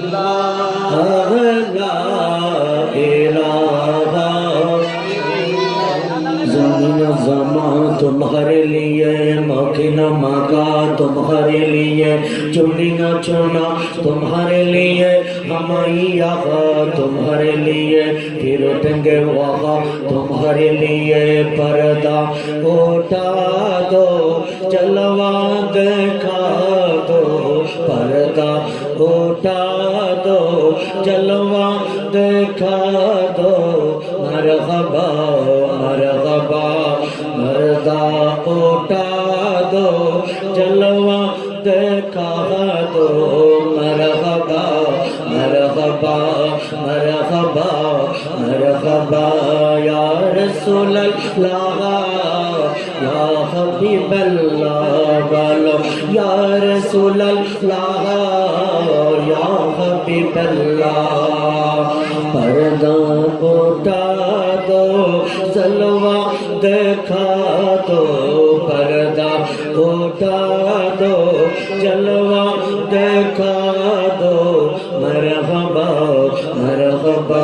لا الہ زمین زمان تمہارے لیے مکینہ مکہ تمہارے لیے چنی نہ چنا تمہارے لیے ہمائی آقا تمہارے لیے پھر اٹھیں گے وہاں تمہارے لیے پردہ اٹھا دو جلوہ دکھا دو پردہ اٹھا دو جلوہ دکھا دو مرحبا مرحبا مردہ اٹھا دو جلوہ دکھا دو مرحبا مرحبا مرحبا مرحبا یا رسول اللہ یا حبیب اللہ بولو یا رسول اللہ یا حبیب اللہ پردہ اٹھا دو جلوہ دکھا دو پردہ اٹھا دو جلوہ دکھا دو مرحبا مرحبا